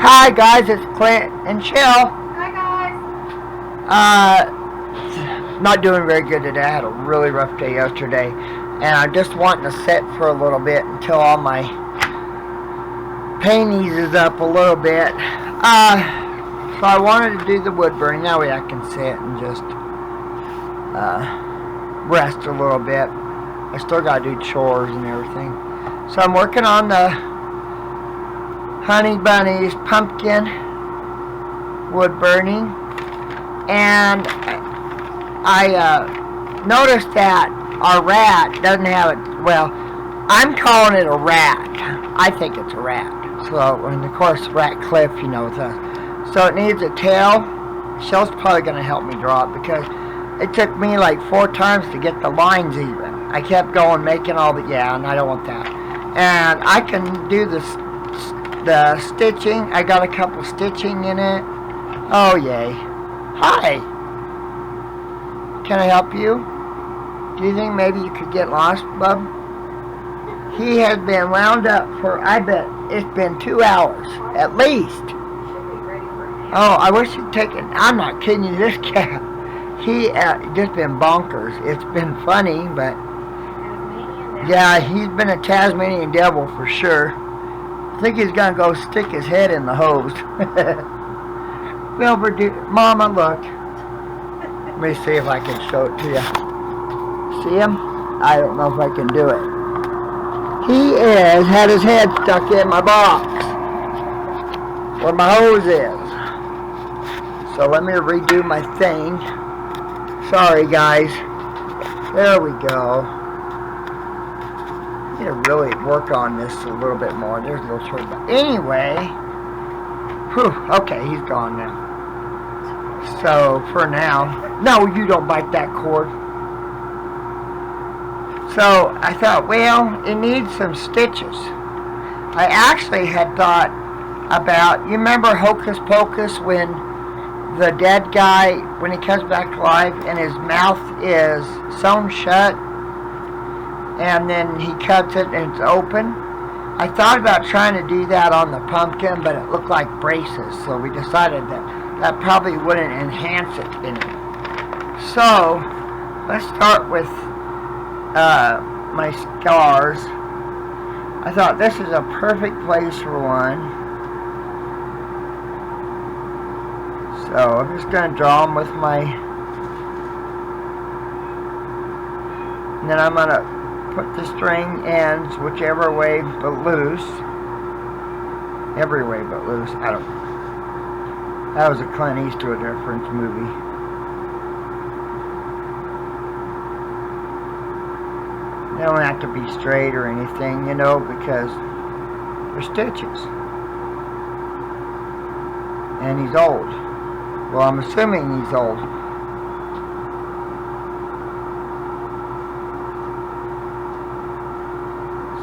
Hi guys, it's Clint and Chill. Hi guys. Not doing very good today. I had a really rough day yesterday, and I'm just wanting to sit for a little bit until all my pain eases up a little bit. So I wanted to do the wood burning. That way I can sit and just rest a little bit. I still gotta do chores and everything. So I'm working on the Honey Bunny's pumpkin wood burning, and I noticed that our rat doesn't have it. Well, I'm calling it a rat. I think it's a rat. So, and of course, Ratcliffe, you know, so it needs a tail. Shell's probably going to help me draw it because it took me like 4 times to get the lines even. I kept going, making all the, and I don't want that. And I can do the stitching. I got a couple stitching in it. Oh, yay. Hi. Can I help you? Do you think maybe you could get lost, bub? He has been wound up for, I bet it's been 2 hours, at least. Oh, I wish he'd taken, I'm not kidding you, this cat, he just been bonkers. It's been funny, but yeah, he's been a Tasmanian devil for sure. I think he's gonna go stick his head in the hose. Wilbur, Mama, look. Let me see if I can show it to you. See him? I don't know if I can do it. He had his head stuck in my box where my hose is. So let me redo my thing. Sorry guys. There we go. I need to really work on this a little bit more. There's a little short, but anyway. Whew, okay, he's gone now. So for now, no, you don't bite that cord. So I thought, well, it needs some stitches. I actually had thought about, you remember Hocus Pocus when the dead guy, when he comes back to life and his mouth is sewn shut and then he cuts it and it's open? I thought about trying to do that on the pumpkin, but it looked like braces, so we decided that probably wouldn't enhance it any. So let's start with my scars. I thought this is a perfect place for one. So I'm just going to draw them with my, and then I'm going to put the string ends whichever way but loose. Every way but loose. I don't know. That was a Clint Eastwood reference movie. They don't have to be straight or anything, you know, because they're stitches. And he's old. Well, I'm assuming he's old.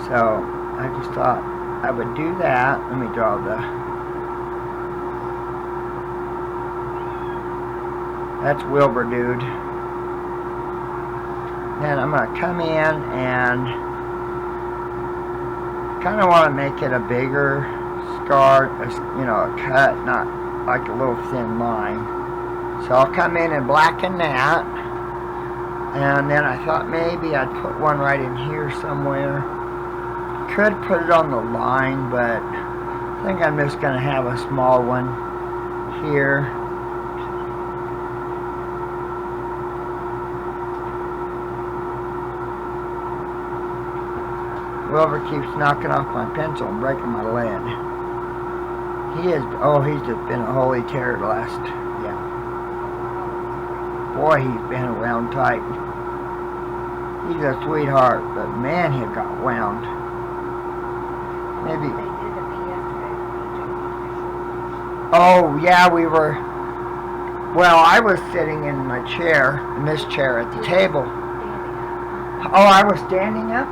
So, I just thought I would do that. Let me draw that's Wilbur dude. Then I'm going to come in and kind of want to make it a bigger scar, you know, a cut, not like a little thin line. So I'll come in and blacken that. And then I thought maybe I'd put one right in here somewhere. Could put it on the line, but I think I'm just going to have a small one here. Wilbur keeps knocking off my pencil and breaking my lead. He's just been a holy terror Boy, he's been around tight. He's a sweetheart, but man, he got wound. Maybe. Oh, yeah, we were, well, I was sitting in my chair, in this chair at the table. Oh, I was standing up?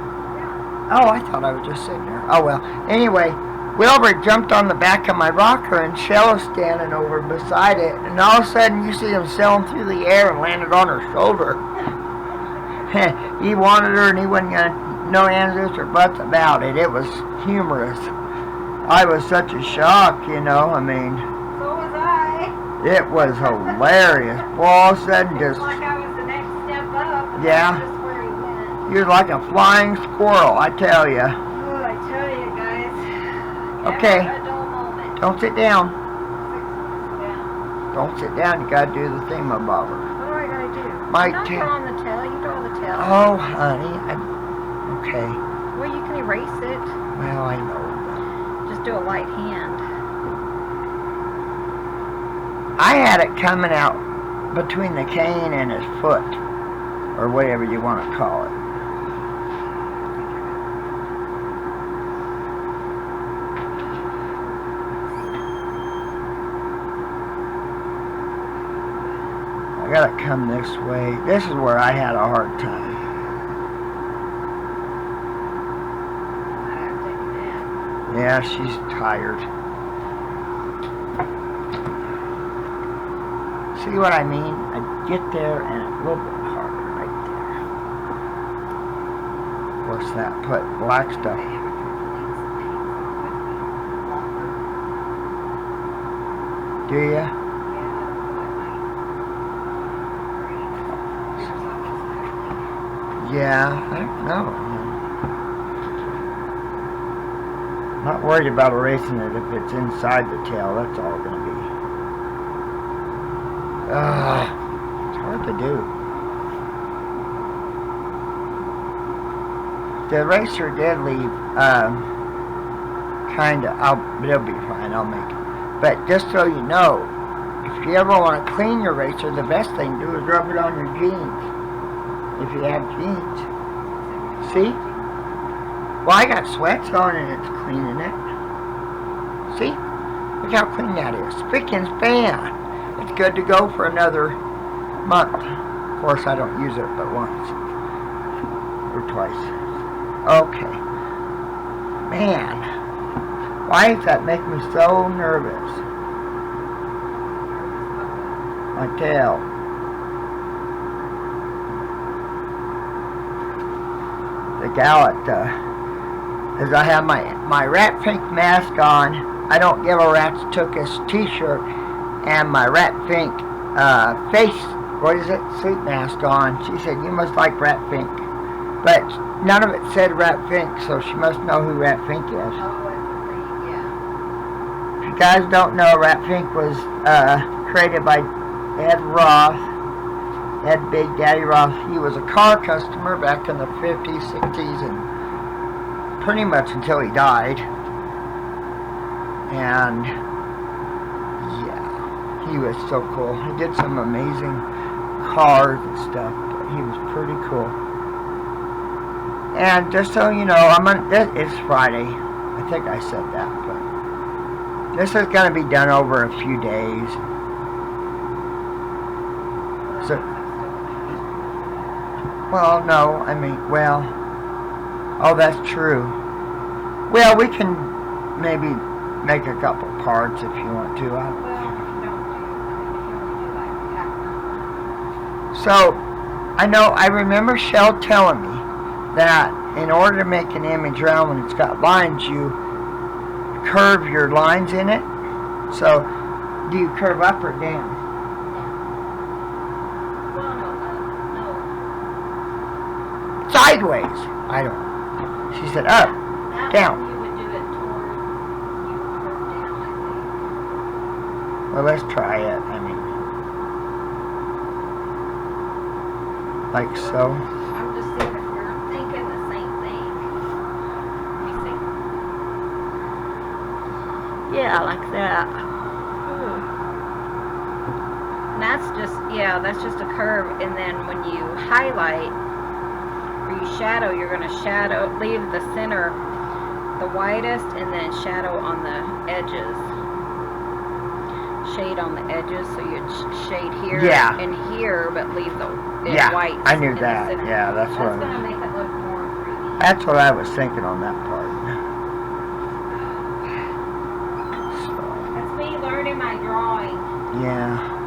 Oh, I thought I was just sitting there. Oh, well. Anyway, Wilbur jumped on the back of my rocker and Shell was standing over beside it. And all of a sudden, you see him sailing through the air and landed on her shoulder. He wanted her and he wasn't going to no ands or buts about it. It was humorous. I was such a shock, you know. I mean, So was I. it was hilarious. Well, all of a sudden, It was just like I was the next step up. And yeah, that's just where he went. you're like a flying squirrel, I tell you. Oh, I tell you guys. Okay. Never a dull moment. Don't sit down. Yeah. Don't sit down. You gotta do the thingamabobber. What do I gotta do? My I'm not tail. drawing the tail. You draw the tail. Oh, honey. Okay. Well, you can erase it. Well, I know. Just do a light hand. I had it coming out between the cane and his foot, or whatever you want to call it. I gotta come this way. This is where I had a hard time. Yeah, she's tired. See what I mean? I get there and it's a little bit harder right there. What's that? Put black stuff. Do ya? Yeah, I don't know. I'm not worried about erasing it if it's inside the tail. That's all going to be. It's hard to do. The eraser did leave kind of. It'll be fine. I'll make it. But just so you know, if you ever want to clean your eraser, the best thing to do is rub it on your jeans. If you have jeans. See? Well, I got sweats on and it's cleaning it. See? Look how clean that is. Spick and span. It's good to go for another month. Of course, I don't use it but once. Or twice. Okay. Man. Why does that make me so nervous? My tail. The gal at, as I have my Rat Fink mask on, I don't give a rat's tuchus t-shirt, and my Rat Fink face, what is it, suit mask on. She said, you must like Rat Fink. But none of it said Rat Fink, so she must know who Rat Fink is. Yeah. If you guys don't know, Rat Fink was created by Ed Roth. Ed Big Daddy Roth. He was a car customer back in the 50s, 60s, and pretty much until he died. And yeah, he was so cool. He did some amazing cars and stuff, but he was pretty cool. And just so you know, it's Friday. I think I said that, but this is going to be done over a few days. So, well, no, I mean, well, oh, that's true. Well, we can maybe make a couple parts if you want to. So, I remember Shell telling me that in order to make an image round when it's got lines, you curve your lines in it. So, do you curve up or down? Sideways. I don't. She said up, down. You would do it toward, you would curve down, I think. Well, let's try it. I mean, like so. I'm just seeing if you're thinking the same thing. Let me see. Yeah, like that. And that's just a curve, and then when you highlight, you shadow, you're going to leave the center the widest and then shadow on the edges. Shade on the edges, so you'd shade here and here, but leave the white. I knew that. Yeah, that's what going to make it look more 3D. That's what I was thinking on that part. So, that's me learning my drawing. Yeah.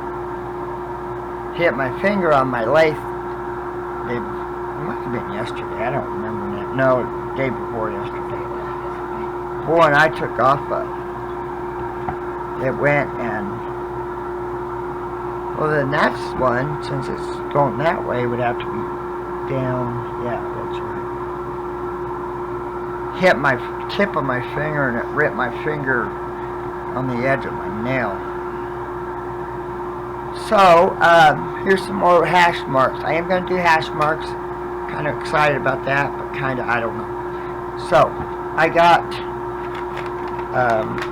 Hit my finger on my lathe. It might have been yesterday. I don't remember that. No, day before yesterday. boy, and I took off. It went and well, the next one, since it's going that way, would have to be down. Yeah, that's right. Hit my tip of my finger, and it ripped my finger on the edge of my nail. So, here's some more hash marks. I am going to do hash marks. Kind of excited about that, but kind of, I don't know. So, I got,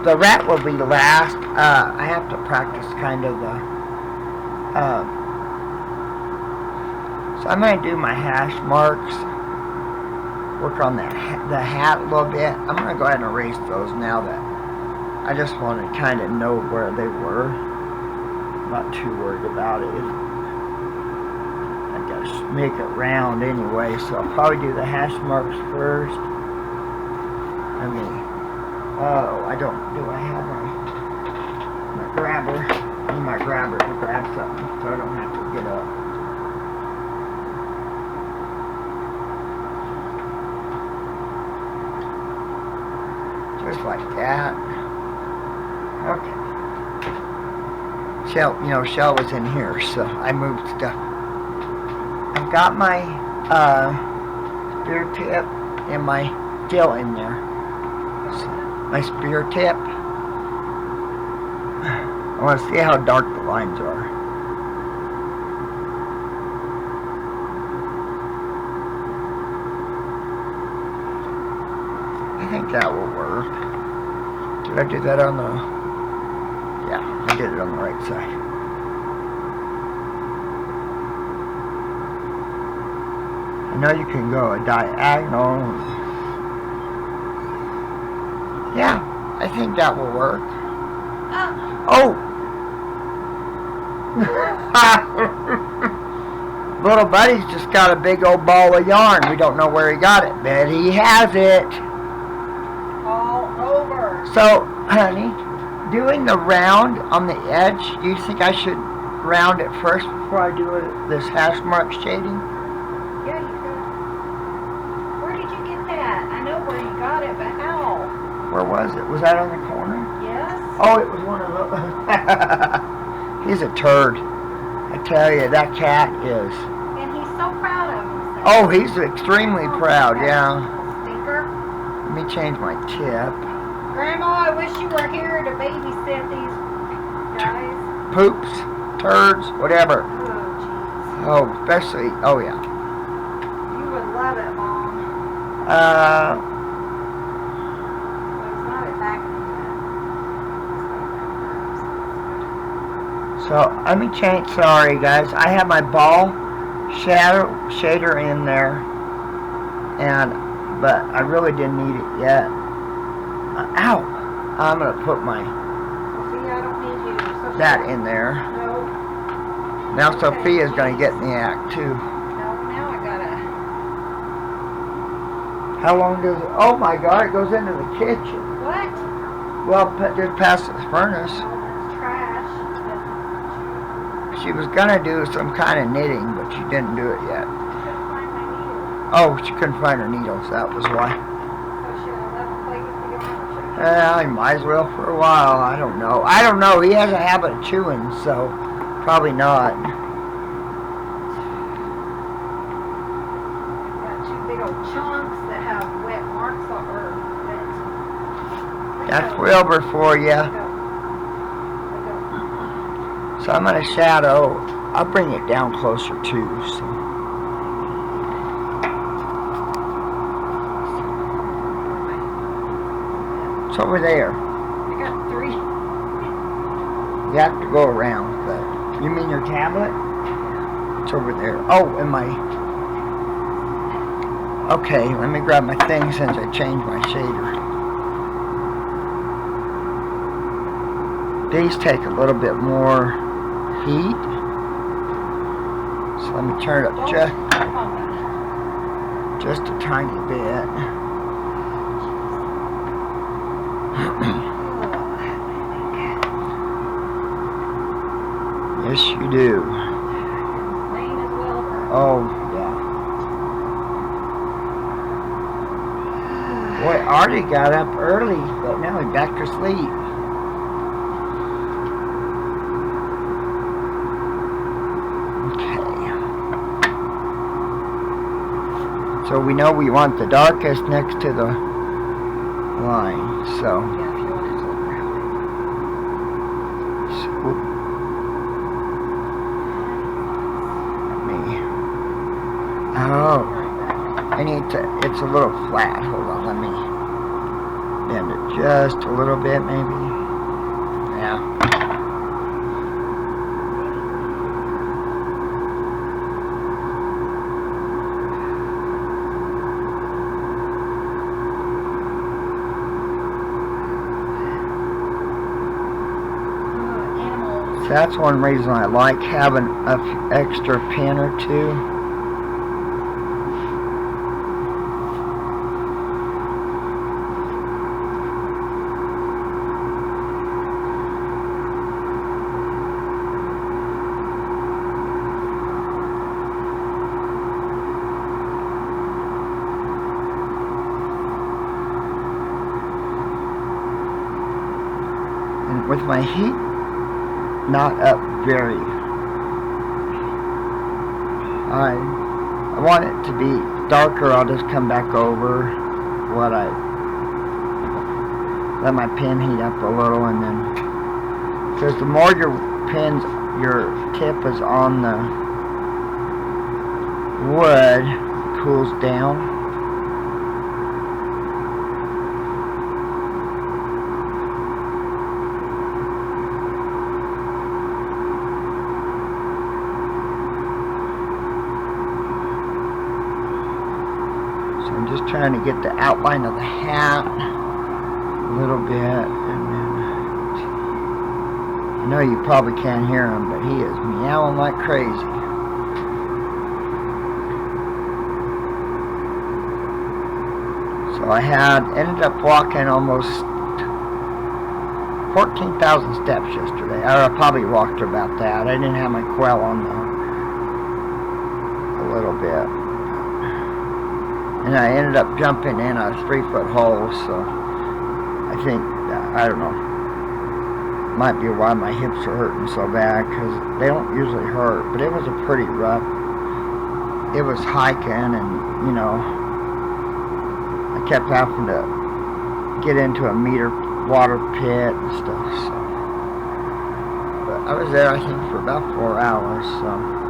the rat will be last. I have to practice kind of the, so I'm going to do my hash marks. Work on the hat a little bit. I'm going to go ahead and erase those now that I just want to kind of know where they were. I'm not too worried about it. I gotta make it round anyway, so I'll probably do the hash marks first. I mean, oh, I have my grabber. I need my grabber to grab something so I don't have to get up. Just like that. Okay. Shell was in here, so I moved stuff. I've got my spear tip and my still in there. So, my spear tip. I want to see how dark the lines are. I think that will work. Did I do that on the... Yeah, I did it on the right side. I know you can go a diagonal. Yeah, I think that will work. Oh! Little buddy's just got a big old ball of yarn. We don't know where he got it, but he has it. All over. So, honey, doing the round on the edge, do you think I should round it first before I do this hash mark shading? Yeah, you could. Where did you get that? I know where you got it, but how? Where was it? Was that on the corner? Yes. Oh, it was one of those. He's a turd. I tell you, that cat is. And he's so proud of himself. Oh, he's extremely proud, yeah. Stinker. Let me change my tip. Grandma, I wish you were here to babysit these guys. Poops, turds, whatever. Oh, jeez. Oh, especially, oh yeah. You would love it, Mom. Uh, Well, it's not attacking you. so let me change, sorry guys. I have my ball shader in there. But I really didn't need it yet. Ow! I'm going to put my Sophia, I don't need you. Sophia. that in there. No. Now Okay. Sophia's going to get in the act too. No, now I gotta. How long does it? Oh my God! It goes into the kitchen. What? Well, just past the furnace. Oh, that's trash. She was going to do some kind of knitting, but she didn't do it yet. Couldn't find my needle. Oh, she couldn't find her needles. That was why. So should I let him play with the yarn? I might as well for a while. I don't know. I don't know. He has a habit of chewing, so probably not. Got two big old chunks that have wet marks on or wet. That's Wilbur for you. So I'm going to shadow. I'll bring it down closer too. So. It's over there. I got three. You have to go around. But you mean your tablet? It's over there. Oh, and my... Okay, let me grab my thing since I changed my shader. These take a little bit more heat. So let me turn it up just a tiny bit. Yes, you do. Oh, yeah. Boy, Marty got up early, but now he's back to sleep. Okay. So we know we want the darkest next to the line, so. Yeah, if you want it to look rounded. Oh, I need to, it's a little flat. Hold on, let me bend it just a little bit, maybe. Yeah. Animals. So that's one reason I like having an extra pin or two. With my heat not up very high, I want it to be darker. I'll just come back over what I let my pen heat up a little, and then because the more your tip is on the wood, it cools down. I'm just trying to get the outline of the hat a little bit, and then I know you probably can't hear him, but he is meowing like crazy. So I ended up walking almost 14,000 steps yesterday. I probably walked about that. I didn't have my quail on though, a little bit. And I ended up jumping in a 3-foot hole, so I think, I don't know, might be why my hips are hurting so bad, because they don't usually hurt, but it was a pretty rough, it was hiking, and, you know, I kept having to get into a meter water pit and stuff, so. But I was there, I think, for about 4 hours, so.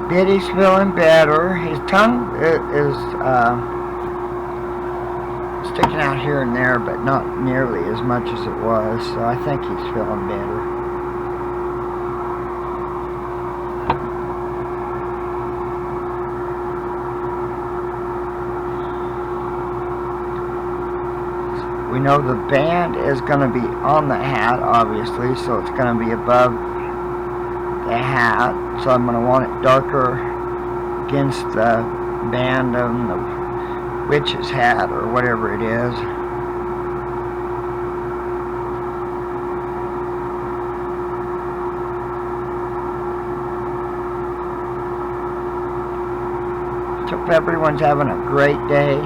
Biddy's feeling better. His tongue is sticking out here and there, but not nearly as much as it was, so I think he's feeling better. We know the band is going to be on the hat, obviously, so it's going to be above the hat, so I'm going to want it darker against the band of the witch's hat or whatever it is. Hope everyone's having a great day.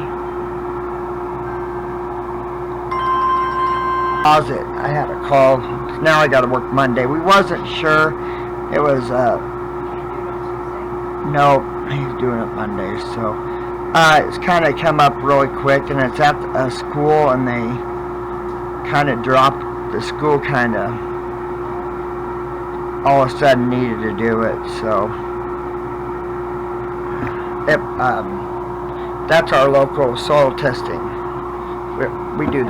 How's it? I had a call. Now I got to work Monday. We wasn't sure. It was, no, he's doing it Monday, so, it's kind of come up really quick, and it's at a school, and they kind of dropped, the school kind of, all of a sudden needed to do it, so, that's our local soil testing. We do,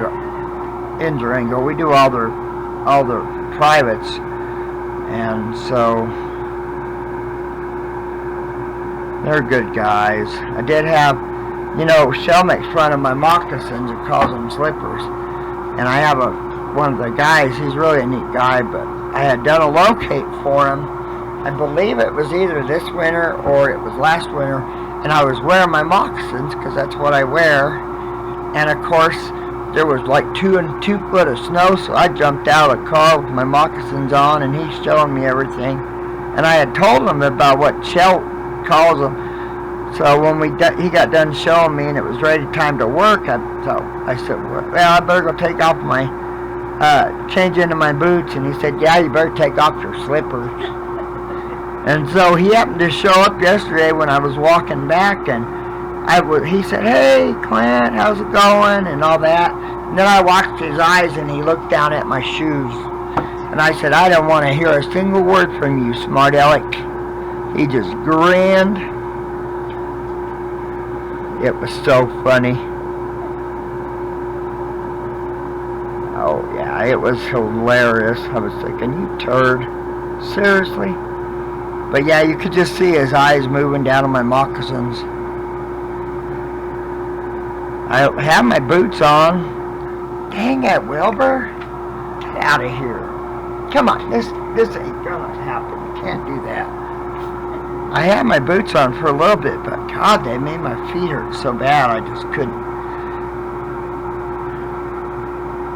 in Durango, we do all their privates. And so, they're good guys. I did have, you know, Shell makes fun of my moccasins and calls them slippers. And I have one of the guys, he's really a neat guy, but I had done a locate for him. I believe it was either this winter or it was last winter. And I was wearing my moccasins, because that's what I wear. And of course, there was like 2 foot of snow, so I jumped out of the car with my moccasins on, and he's showing me everything. And I had told him about what Shell calls them. So when he got done showing me and it was ready time to work, I said, well, I better go take off my, change into my boots. And he said, yeah, you better take off your slippers. And so he happened to show up yesterday when I was walking back, and he said, hey, Clint, how's it going, and all that. And then I watched his eyes, and he looked down at my shoes. And I said, I don't want to hear a single word from you, smart aleck. He just grinned. It was so funny. Oh, yeah, it was hilarious. I was thinking, you turd. Seriously? But yeah, you could just see his eyes moving down on my moccasins. I have my boots on. Dang it, Wilbur. Get out of here. Come on, this ain't gonna happen. You can't do that. I had my boots on for a little bit, but God, they made my feet hurt so bad I just couldn't.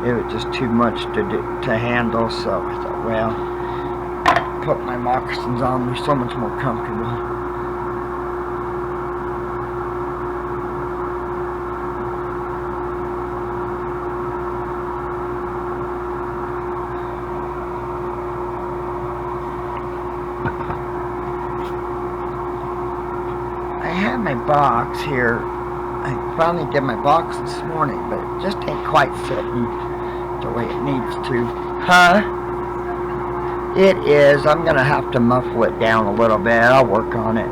It was just too much to handle, so I thought, well, put my moccasins on. They're so much more comfortable. I have my box here. I finally did my box this morning, but it just ain't quite sitting the way it needs to. Huh? It is. I'm going to have to muffle it down a little bit. I'll work on it.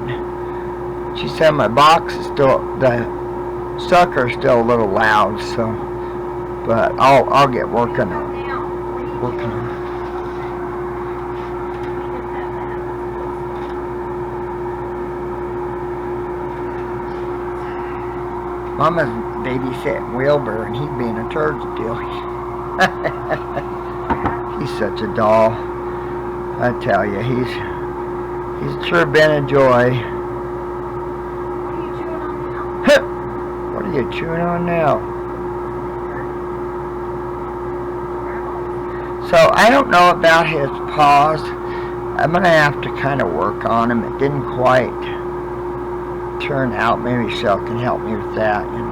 She said my box is still, the sucker's still a little loud, so, but I'll get working on it. Working on it. Mama's babysitting Wilbur, and he's being a turd still. He's such a doll. I tell you, he's sure been a joy. What are you chewing on now? So I don't know about his paws. I'm gonna have to kind of work on him. It didn't quite turn out. Maybe Shell can help me with that, you know.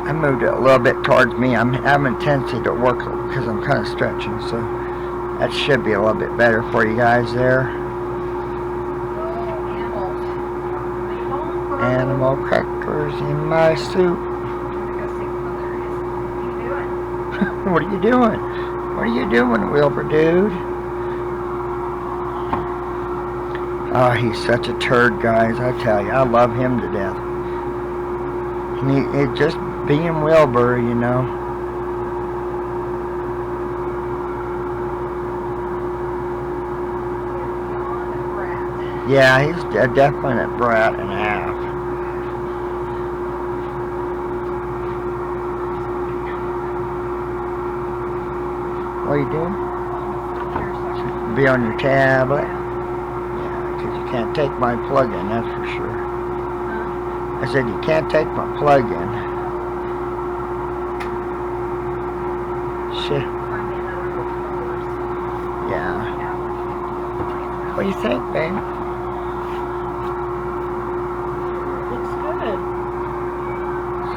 I moved it a little bit towards me. I'm having a tendency to work because I'm kind of stretching, so that should be a little bit better for you guys there. Animal crackers in my soup. What are you doing? What are you doing, Wilbur, dude? Oh, he's such a turd, guys. I tell you, I love him to death. And it just being Wilbur, you know. Yeah, he's a definite brat and a half. What are you doing? Be on your tablet? Yeah, because you can't take my plug-in, that's for sure. I said you can't take my plug-in. Shit. Yeah. What do you think, babe? Looks good.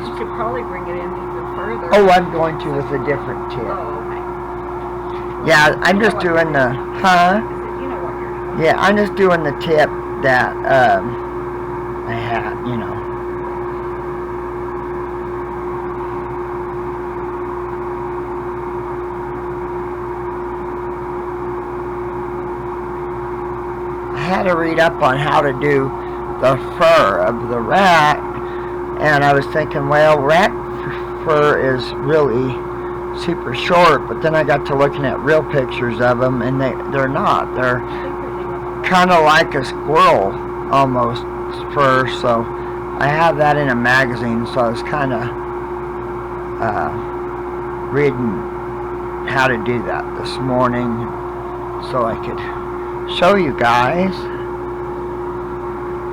You could probably bring it in even further. Oh, I'm going to with a different tip. Oh, okay. Yeah, I'm just doing the, huh? You know what you're doing. Yeah, I'm just doing the tip that I had, you know. I had to read up on how to do the fur of the rat, and I was thinking, well, rat fur is really super short, but then I got to looking at real pictures of them, and they're not. They're kind of like a squirrel, almost. first, so I have that in a magazine, so I was kind of reading how to do that this morning so I could show you guys.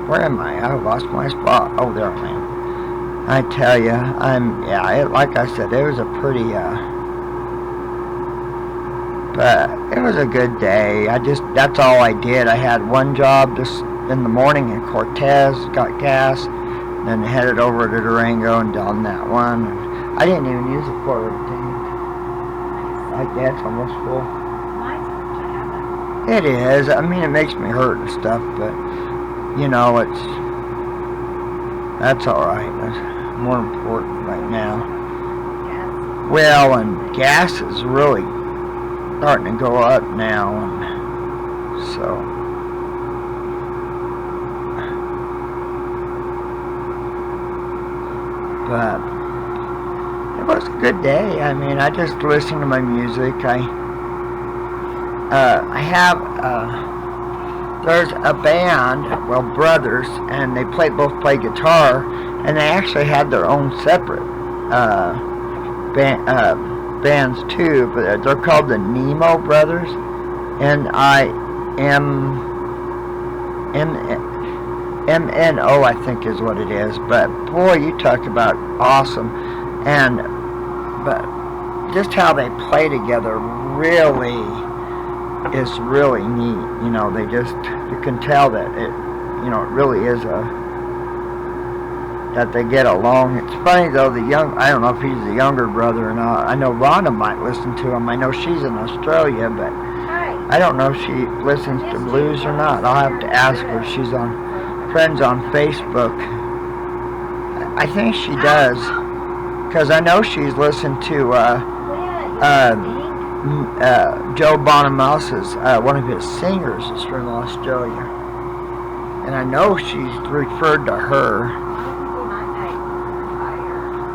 Where am I? I lost my spot. Oh, there I am. I tell you, like I said, it was a pretty, but it was a good day. That's all I did. I had one job just in the morning in Cortez, got gas, then headed over to Durango and done that one. I didn't even use the forward tank. Like that's almost full. It is. I mean, it makes me hurt and stuff, but you know, that's all right. That's more important right now. Well, and gas is really starting to go up now, and so. But it was a good day. I mean, I just listened to my music. I have there's a band, well, brothers, and they both play guitar, and they actually had their own separate bands too. But they're called the Nemo Brothers, NIMNO, I think is what it is. But boy, you talk about awesome, but just how they play together really is really neat. You know, you can tell that it really is that they get along. It's funny though, I don't know if he's the younger brother or not. I know Rhonda might listen to him. I know she's in Australia, but I don't know if she listens to blues or not. I'll have to ask her. She's friends on Facebook. I think she does, because I know she's listened to Joe Bonamouse's, one of his singers is from Australia, and I know she's referred to her.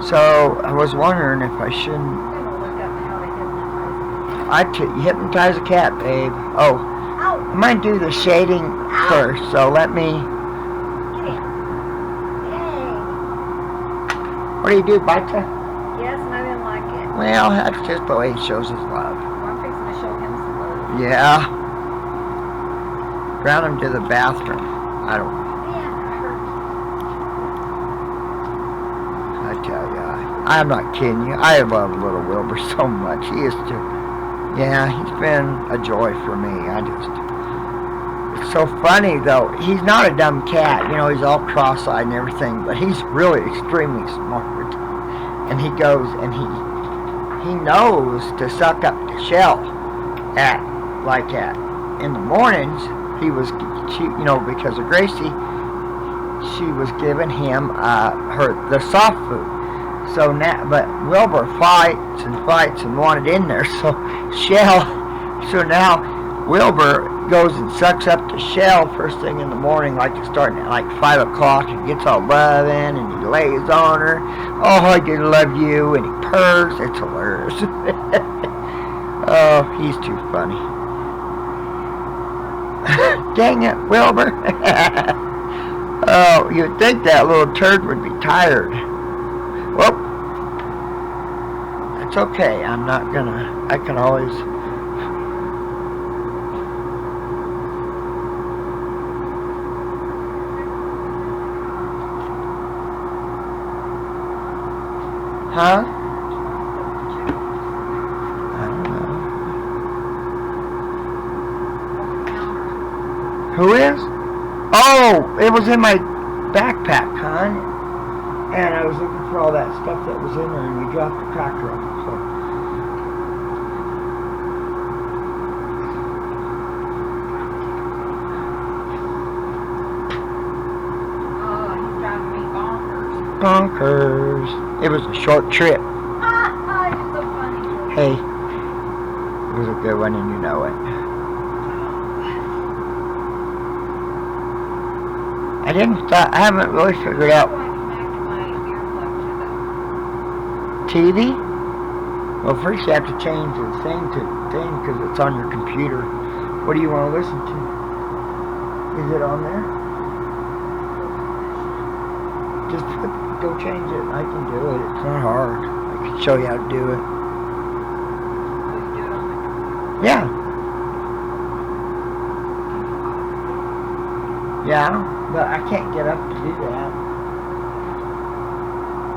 So I was wondering if I shouldn't. Hypnotize a cat, babe. Oh, I might do the shading first, so let me. What do you do, bite ya? Yes, and I didn't like it. Well, that's just the way he shows his love. Well, I'm fixing to show him some love. Yeah. Ground him to the bathroom. I don't. I tell you, I'm not kidding you. I love little Wilbur so much. He is he's been a joy for me. It's so funny though. He's not a dumb cat. You know, he's all cross-eyed and everything, but he's really extremely smart. And he goes and he knows to suck up the shell in the mornings. Because of Gracie, she was giving him the soft food. So now, but Wilbur fights and wanted in there. So now Wilbur goes and sucks up the shell first thing in the morning, like it's starting at like 5 o'clock, and gets all loving and he lays on her. Oh, I do love you, and he purrs. It's hilarious. Oh, he's too funny. Dang it, Wilbur. Oh, you'd think that little turd would be tired. Well, it's okay. I can always. Huh? I don't know. Who is? Oh, it was in my backpack, hon. And I was looking for all that stuff that was in there, and we dropped the cracker on the floor. Oh, he's driving me bonkers. Bonkers. It was a short trip. You're so funny. Hey, it was a good one, and you know it. I haven't really figured out. TV? Well, first you have to change the thing because it's on your computer. What do you want to listen to? Is it on there? Just go change it. I can do it. It's not hard. I can show you how to do it. Yeah. Yeah, but I can't get up to do that.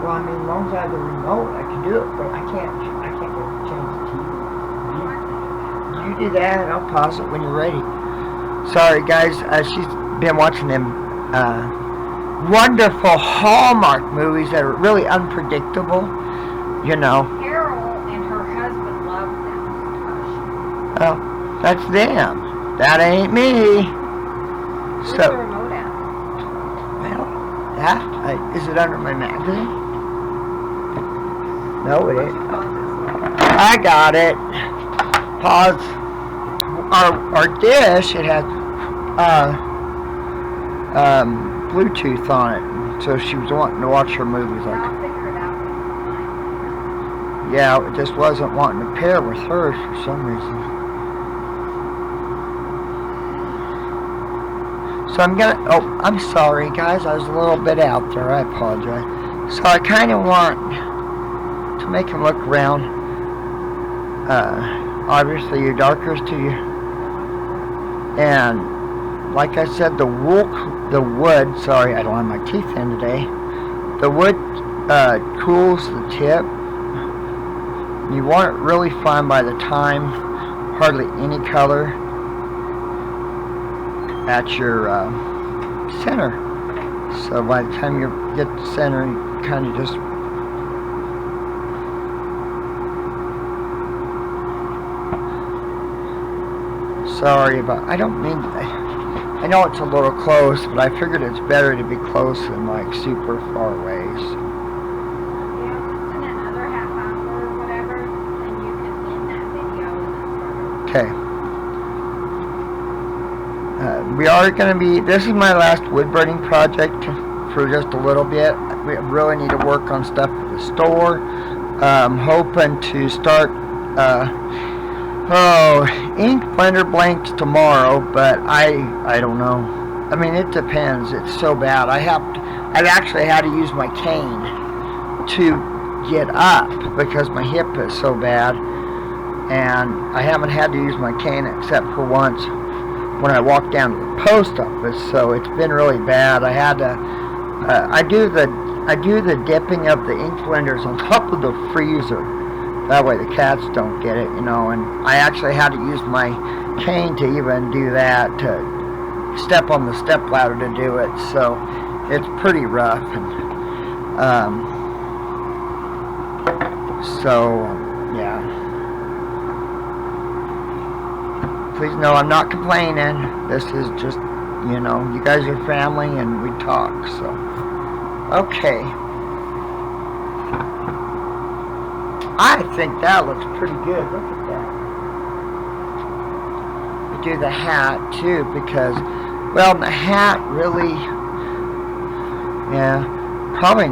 Well, I mean, as long as I have the remote, I can do it, but I can't go change the TV. You do that, I'll pause it when you're ready. Sorry, guys, she's been watching them wonderful Hallmark movies that are really unpredictable, you know. Carol and her husband love them. Oh, that's them. That ain't me. Where's So, the remote at? well, that, is it under my magazine? No, it ain't. I got it. Pause. Our dish, it has Bluetooth on it, so she was wanting to watch her movies. Like, I'll figure it out. yeah, it just wasn't wanting to pair with hers for some reason. So I'm sorry guys, I was a little bit out there, I apologize. So I kind of want to make him look around. Obviously your darkers to you. And like I said, the wood, sorry, I don't have my teeth in today. The wood cools the tip. You want it really fine by the time, hardly any color at your center. So by the time you get the center, you kind of just sorry about, I don't mean, I know it's a little close, but I figured it's better to be close than like super far away. So. Yeah, just in another half hour or whatever, and you can end that video and start. Okay. We are going to be, this is my last wood burning project for just a little bit. We really need to work on stuff for the store. I'm hoping to start ink blender blanks tomorrow, but I don't know. I mean, it depends. It's so bad. I've actually had to use my cane to get up because my hip is so bad, and I haven't had to use my cane except for once when I walked down to the post office. So it's been really bad. I had to I do the dipping of the ink blenders on top of the freezer. That way the cats don't get it, you know, and I actually had to use my cane to even do that, to step on the step ladder to do it, so it's pretty rough. And yeah. Please know I'm not complaining. This is just, you know, you guys are family and we talk, so. Okay. I think that looks pretty good. Look at that. We do the hat too because, well, the hat really, yeah, probably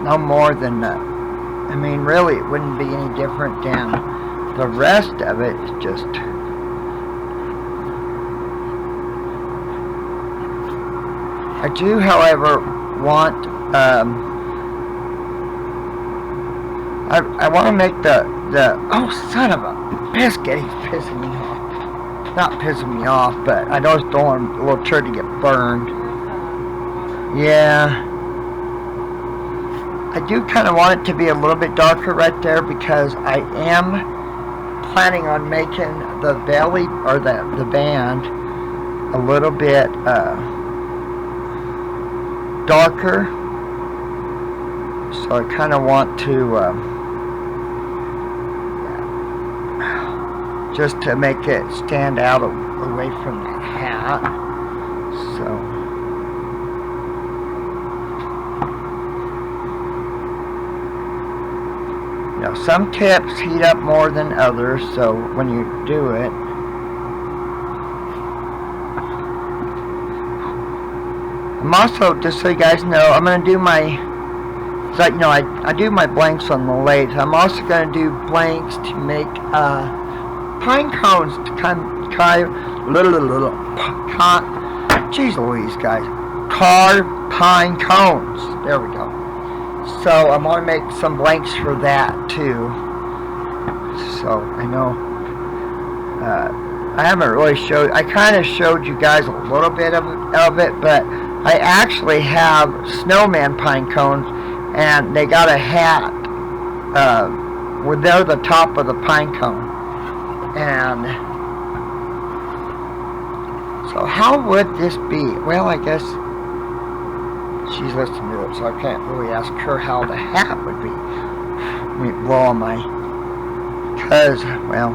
no more than, I mean, really it wouldn't be any different than the rest of it. Just, I do, however, want, I want to make the, oh, son of a biscuit, he's pissing me off. Not pissing me off, but I just don't want a little turd to get burned. Yeah. I do kind of want it to be a little bit darker right there because I am planning on making the belly, or the band, a little bit, darker. So I kind of want to, just to make it stand out away from that hat. So, you know, some tips heat up more than others, so when you do it, I'm also, just so you guys know, I'm going to do my, so, you know, I do my blanks on the lathe. I'm also going to do blanks to make pine cones to jeez Louise, guys. Carve pine cones. There we go. So I'm going to make some blanks for that too. So I know I haven't really showed, I kind of showed you guys a little bit of it, but I actually have snowman pine cones, and they got a hat where they're the top of the pine cone. And so how would this be? Well, I guess she's listening to it, so I can't really ask her how the hat would be. Let me blow on my, because, well,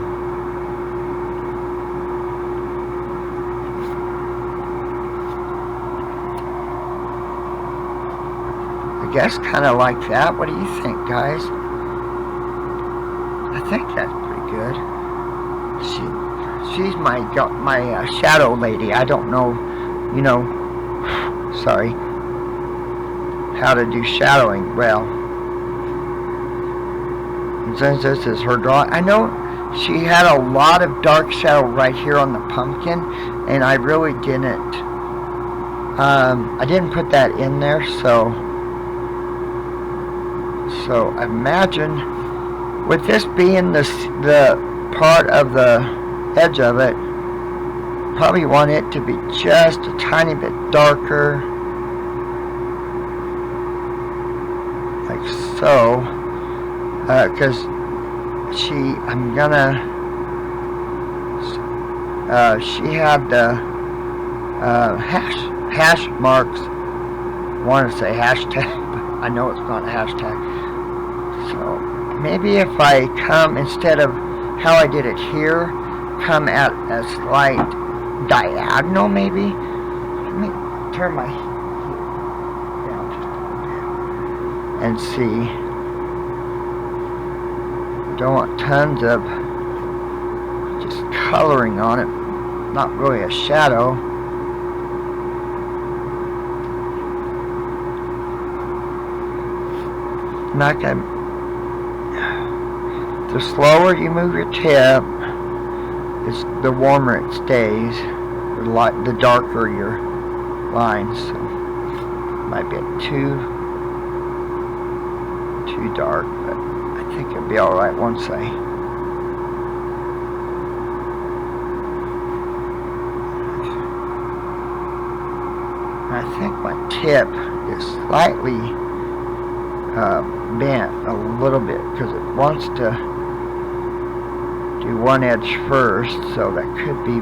I guess kind of like that. What do you think, guys? I think that's pretty good. She's my shadow lady. I don't know, you know, sorry, how to do shadowing well. And since this is her drawing, I know she had a lot of dark shadow right here on the pumpkin, and I really didn't. I didn't put that in there, so I imagine with this being the part of the edge of it, probably want it to be just a tiny bit darker, like so, because she had the hash marks. I want to say hashtag, but I know it's not a hashtag. So maybe if I come, instead of how I did it here, come at a slight diagonal maybe. Let me turn my heat down and see. Don't want tons of just coloring on it, not really a shadow. Not gonna, the slower you move your tip, the warmer it stays, the darker your lines. So might be too dark, but I think it'll be all right once I think my tip is slightly bent a little bit because it wants to do one edge first, so that could be.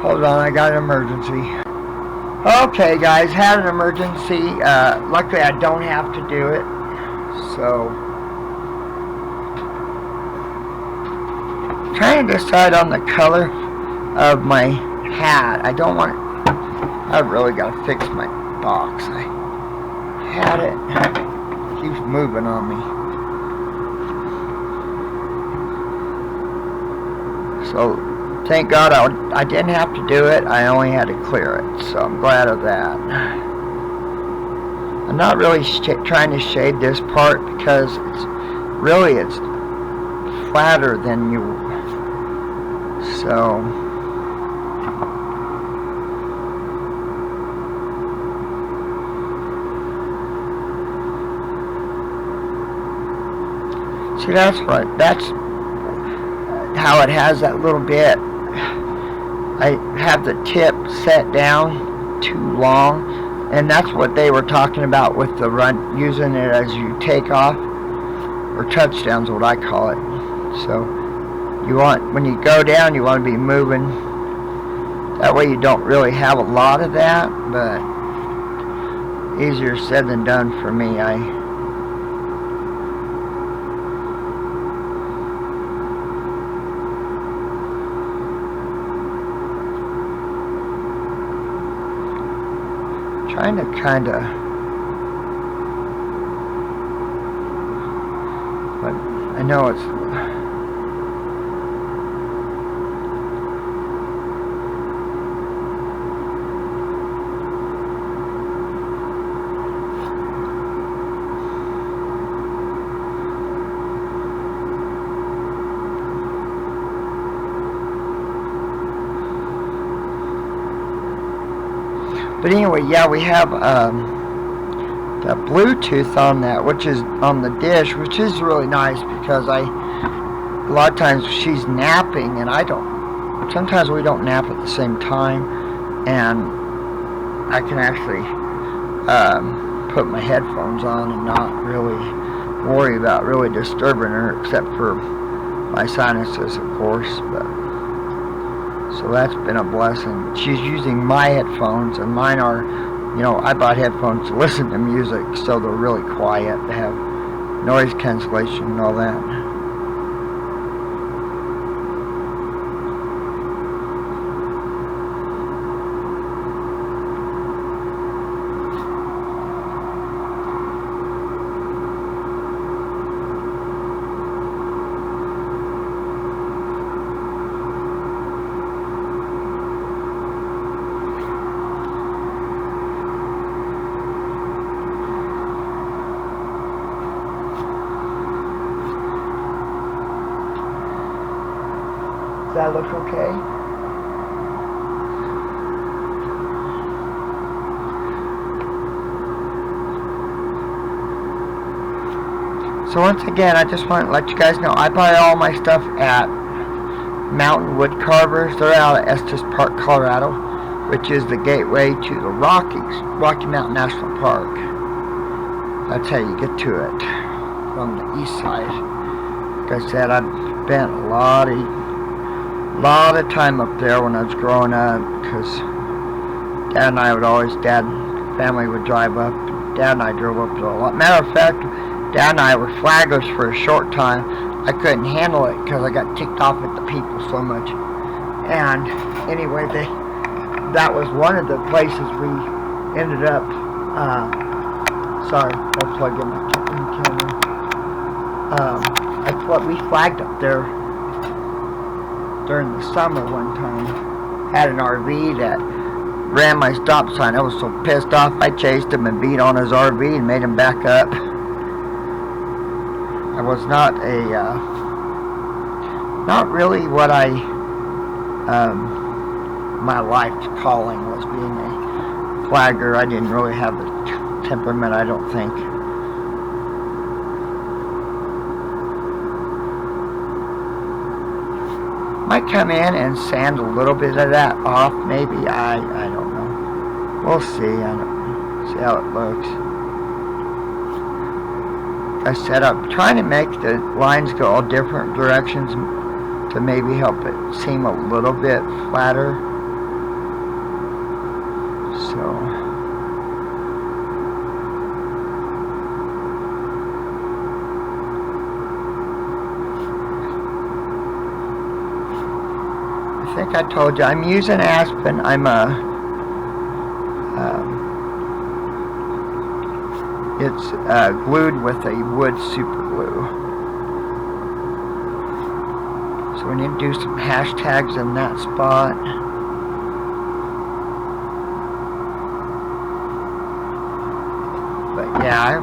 Hold on, I got an emergency. Okay guys, had an emergency. Luckily I don't have to do it, so trying to decide on the color of my hat. I don't want it, I really got to fix my box. I had it keeps moving on me. So thank God I didn't have to do it. I only had to clear it, so I'm glad of that. I'm not really trying to shade this part because it's flatter than you. So see, that's how it has that little bit. I have the tip set down too long, and that's what they were talking about with the run, using it as you take off, or touchdowns, what I call it. So you want, when you go down, you want to be moving. That way you don't really have a lot of that, but easier said than done for me. Trying to kind of, but I know it's, But anyway, yeah, we have the Bluetooth on that, which is on the dish, which is really nice because a lot of times she's napping and I don't. Sometimes we don't nap at the same time, and I can actually put my headphones on and not really worry about really disturbing her, except for my sinuses, of course. But so that's been a blessing. She's using my headphones, and mine are, I bought headphones to listen to music, so they're really quiet. They have noise cancellation and all that. Does that look okay? So once again, I just want to let you guys know I buy all my stuff at Mountain Wood Carvers. They're out at Estes Park, Colorado, which is the gateway to the Rocky Mountain National Park. That's how you get to it from the east side. Like I said, I've spent a lot of time up there when I was growing up, because Dad and I family would drive up. Dad and I drove up there a lot. Matter of fact, Dad and I were flaggers for a short time. I couldn't handle it because I got ticked off at the people so much. And anyway, that was one of the places we ended up. Sorry, I'll plug in the camera. We flagged up there during the summer one time. Had an RV that ran my stop sign. I was so pissed off, I chased him and beat on his RV and made him back up. I was not really what my life calling was, being a flagger. I didn't really have the temperament, I don't think. Might come in and sand a little bit of that off, maybe. I don't know. We'll see. See how it looks. I said I'm trying to make the lines go all different directions to maybe help it seem a little bit flatter. So I think I told you I'm using Aspen. It's glued with a wood super glue. So we need to do some hashtags in that spot. But yeah,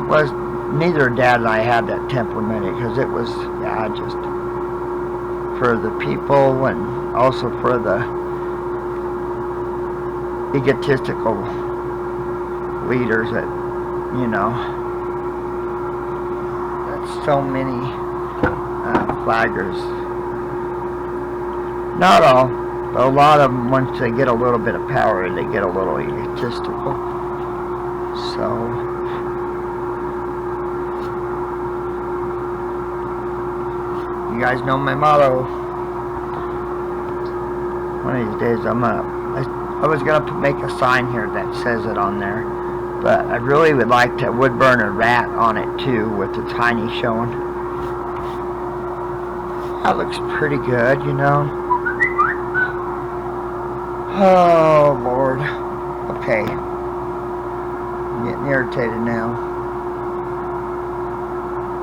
neither Dad and I had that temperament, because it was, just for the people and also for the egotistical leaders that, that's so many flaggers. Not all, but a lot of them, once they get a little bit of power, they get a little egotistical. So you guys know my motto. One of these days I was gonna make a sign here that says it on there, but I really would like to wood burn a rat on it too, with the tiny showing. That looks pretty good, Oh Lord. Okay. I'm getting irritated now.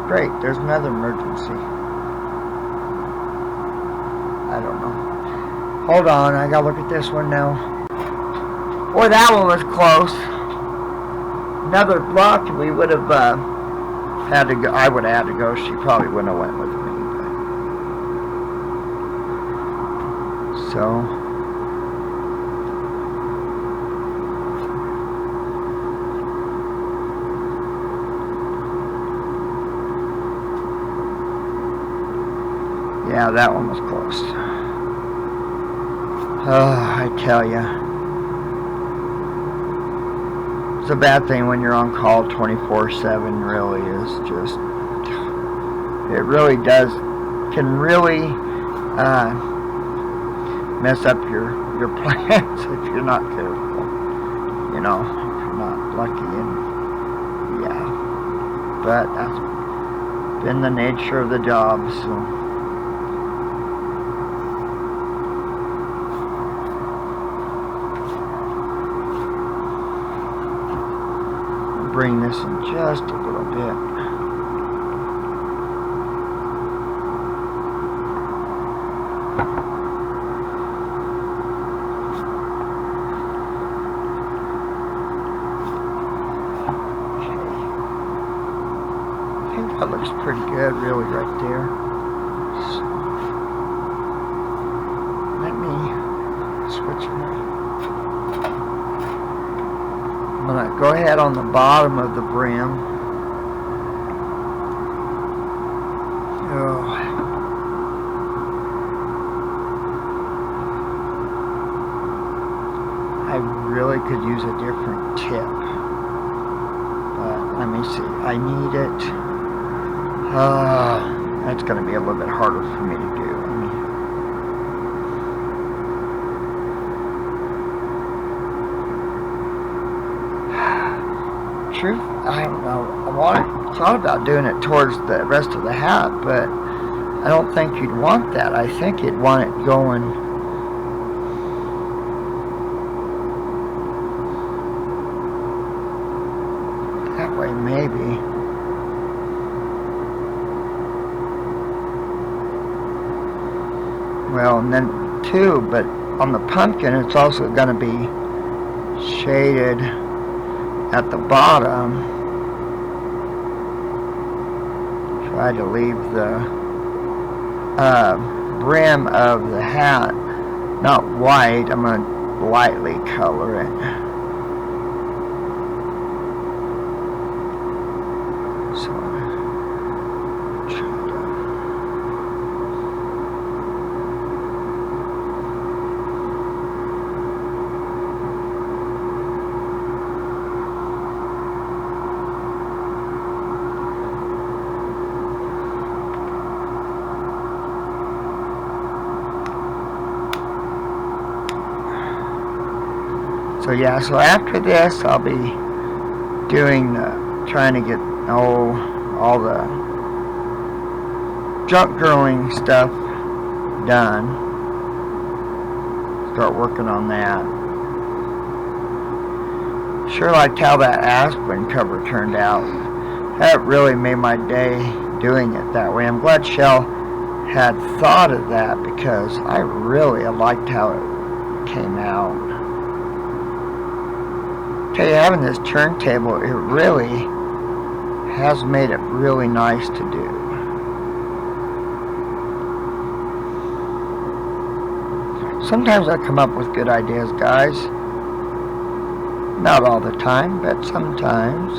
Great, there's another emergency. I don't know. Hold on, I gotta look at this one now. Boy, that one was close. Another block, we would have had to go. I would have had to go. She probably wouldn't have went with me. But. So. Yeah, that one was close. Oh, I tell ya. It's a bad thing when you're on call 24/7, really is just, it really can really mess up your plans if you're not careful, you know, if you're not lucky, and yeah, but that's been the nature of the job, so. Bring this in just a little bit. I think that looks pretty good, really, right there. So, let me switch my. I'm going to go ahead on the bottom of the brim. Oh. I really could use a different tip. But let me see. I need it. That's going to be a little bit harder for me to do. Truth, I don't know. I thought about doing it towards the rest of the hat, but I don't think you'd want that. I think you'd want it going that way, maybe. Well, and then too, but on the pumpkin, it's also going to be shaded at the bottom. Try to leave the brim of the hat not white. I'm going to lightly color it. So So yeah, so after this, I'll be doing, trying to get all the junk growing stuff done. Start working on that. Sure liked how that aspen cover turned out. That really made my day doing it that way. I'm glad Shell had thought of that because I really liked how it came out. Tell you, having this turntable, it really has made it really nice to do. Sometimes I come up with good ideas, guys. Not all the time, but sometimes.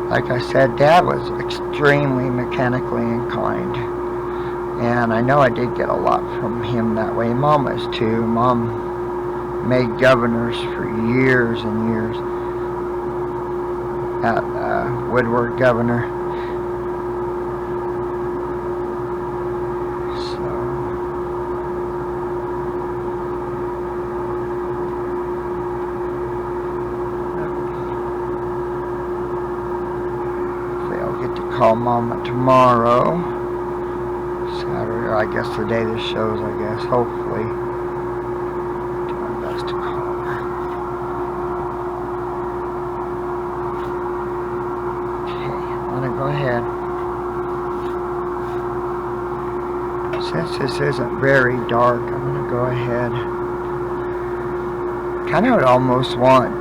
Like I said, Dad was extremely mechanically inclined. And I know I did get a lot from him that way. Mom was too. Mom made governors for years and years at Woodward Governor. So hopefully I'll get to call Mama tomorrow, Saturday, or I guess the day this shows, I guess, hopefully. Go ahead. Since this isn't very dark, I'm going to go ahead. Kind of would almost want,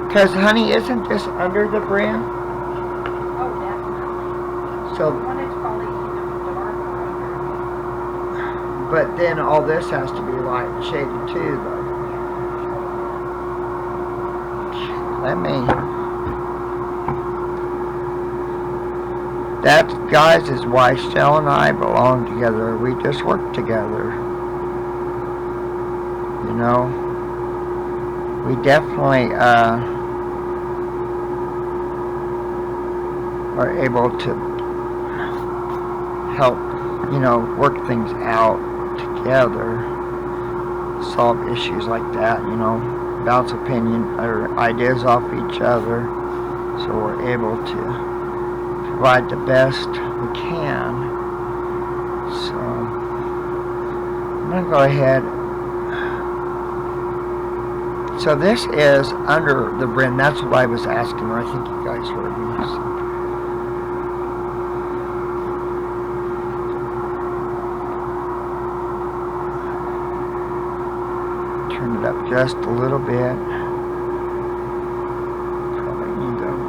because honey, isn't this under the brim? Oh, definitely. So, One is probably darker under. but then all this has to be light and shaded too, though. Let me That, guys, is why Shell and I belong together. We just work together. You know, we definitely are able to help, you know, work things out together, solve issues like that, you know, bounce opinion or ideas off each other, so we're able to provide the best we can. So I'm going to go ahead. So this is under the brim. That's what I was asking her. I think you guys heard me. So. Turn it up just a little bit. Probably need that one.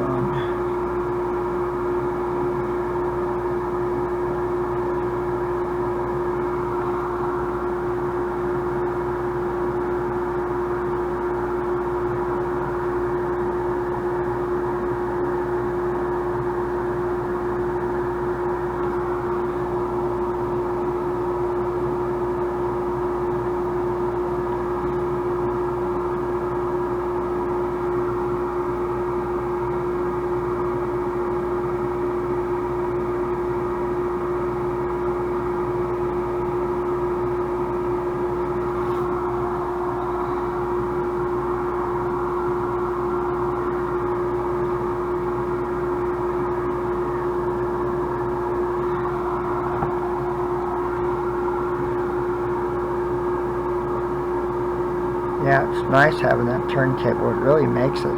Yeah, it's nice having that turntable. It really makes it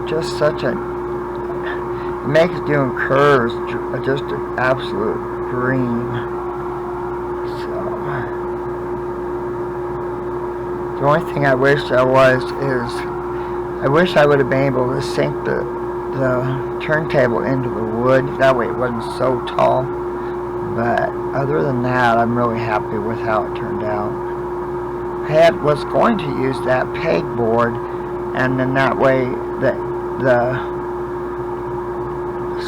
just such a, it makes doing curves just an absolute dream. So, the only thing I wish I was is, I wish I would have been able to sink the turntable into the wood. That way it wasn't so tall. But other than that, I'm really happy with how it turned out. Was going to use that pegboard, and then that way the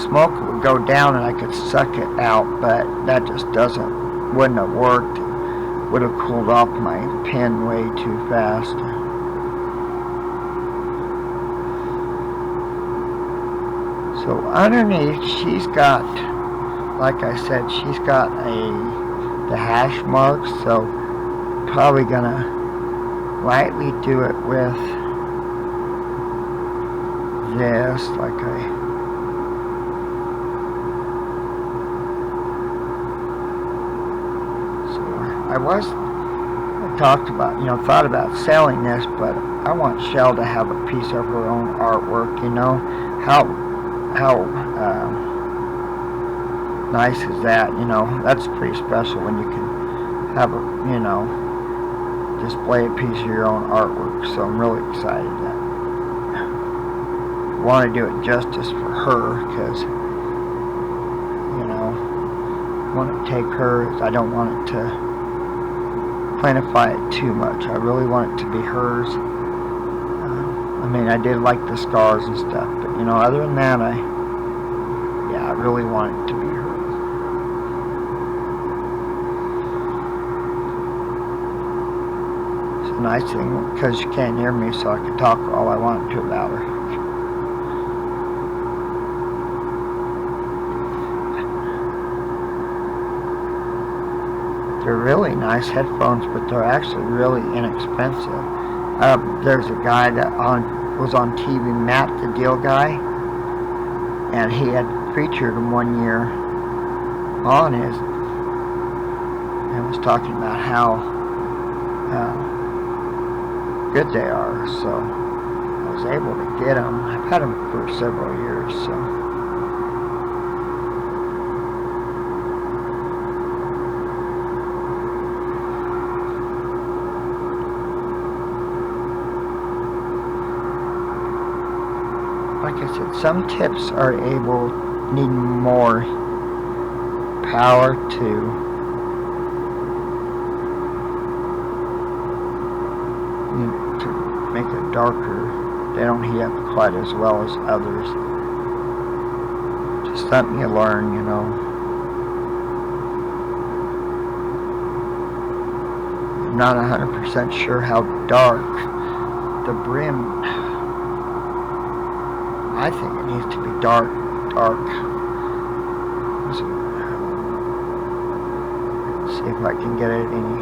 smoke would go down and I could suck it out, but that just wouldn't have worked. Would have cooled off my pen way too fast. So underneath she's got, like I said, she's got the hash marks, so probably gonna lightly do it with this, like I talked about, you know, thought about selling this, but I want Shell to have a piece of her own artwork. You know, how nice is that? You know, that's pretty special when you can have a, you know, display a piece of your own artwork. So I'm really excited that I want to do it justice for her, because, you know, I want to take her, I don't want it to planify it too much. I really want it to be hers. I mean, I did like the scars and stuff, but, you know, other than that, I really want it to be hers. Nice thing, because you can't hear me, so I can talk all I want to about her. They're really nice headphones, but they're actually really inexpensive. There's a guy that was on TV, Matt the Deal Guy, and he had featured him one year on his, and was talking about how good they are, so I was able to get them. I've had them for several years, so. Like I said, some tips need more power to make it darker. They don't heat up quite as well as others. Just something you learn, you know. I'm not 100% sure how dark the brim. I think it needs to be dark. Let's see if I can get it any.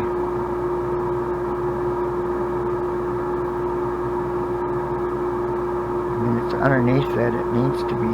I mean, it's underneath it. It needs to be.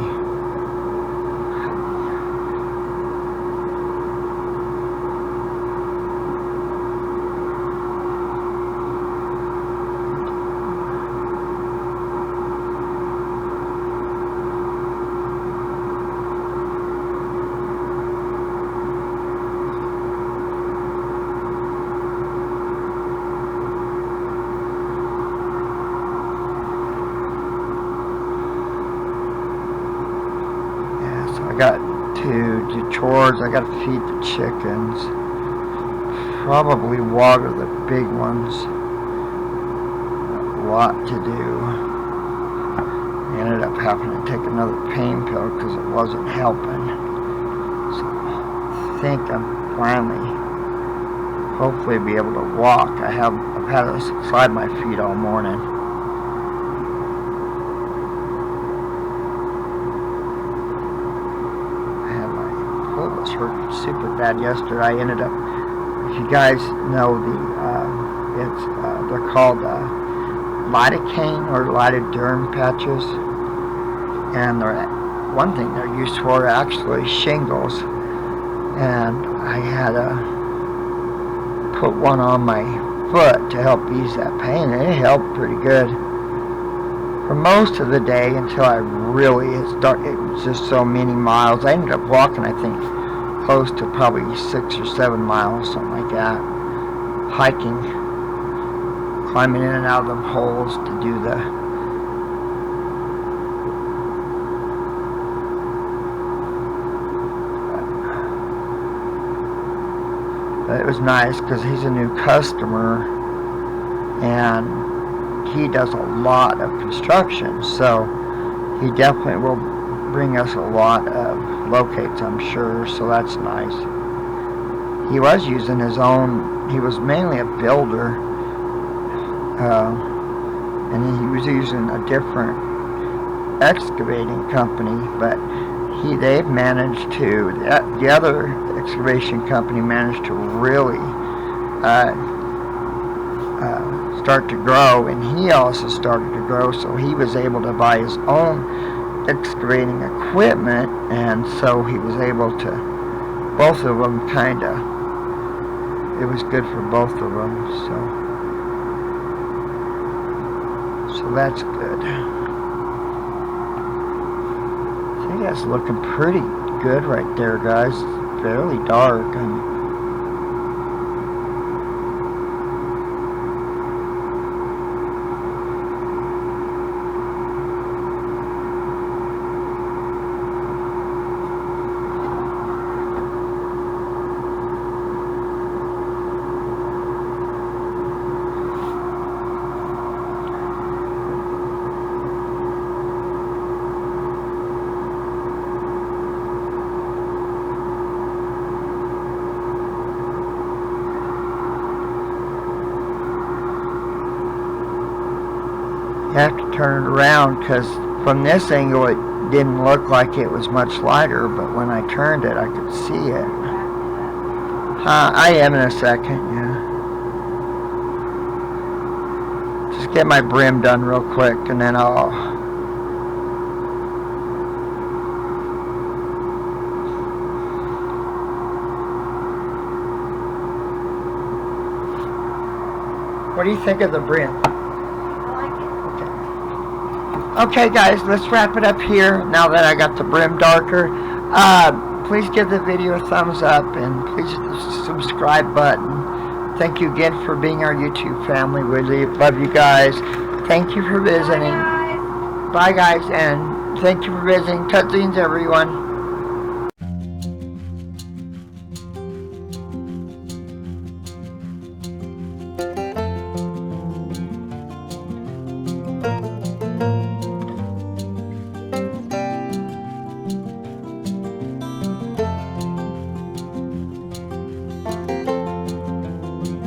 Got to do chores. I got to feed the chickens. Probably water the big ones. A lot to do. I ended up having to take another pain pill because it wasn't helping. So I think I'm finally, hopefully, be able to walk. I've had to slide my feet all morning. Hurt super bad yesterday. I ended up, if you guys know they're called lidocaine or lidoderm patches, and one thing they're used for actually shingles, and I had to put one on my foot to help ease that pain, and it helped pretty good for most of the day until I really, it was just so many miles. I ended up walking, I think, close to probably 6 or 7 miles, something like that, hiking, climbing in and out of them holes to do but it was nice because he's a new customer and he does a lot of construction, so he definitely will bring us a lot of locates, I'm sure, so that's nice. He was using his own, he was mainly a builder, and he was using a different excavating company, but they've managed to, the other excavation company managed to really start to grow, and he also started to grow, so he was able to buy his own excavating equipment, and so he was able to, both of them kind of, it was good for both of them, so that's good. I think that's looking pretty good right there, guys. It's fairly dark. Have to turn it around because from this angle it didn't look like it was much lighter, but when I turned it I could see it. I am in a second, yeah. Just get my brim done real quick and then I'll What do you think of the brim? Okay guys, let's wrap it up here now that I got the brim darker. Please give the video a thumbs up and please hit the subscribe button. Thank you again for being our YouTube family. We love you guys. Thank you for visiting. Bye guys, and thank you for visiting. Cutscenes everyone.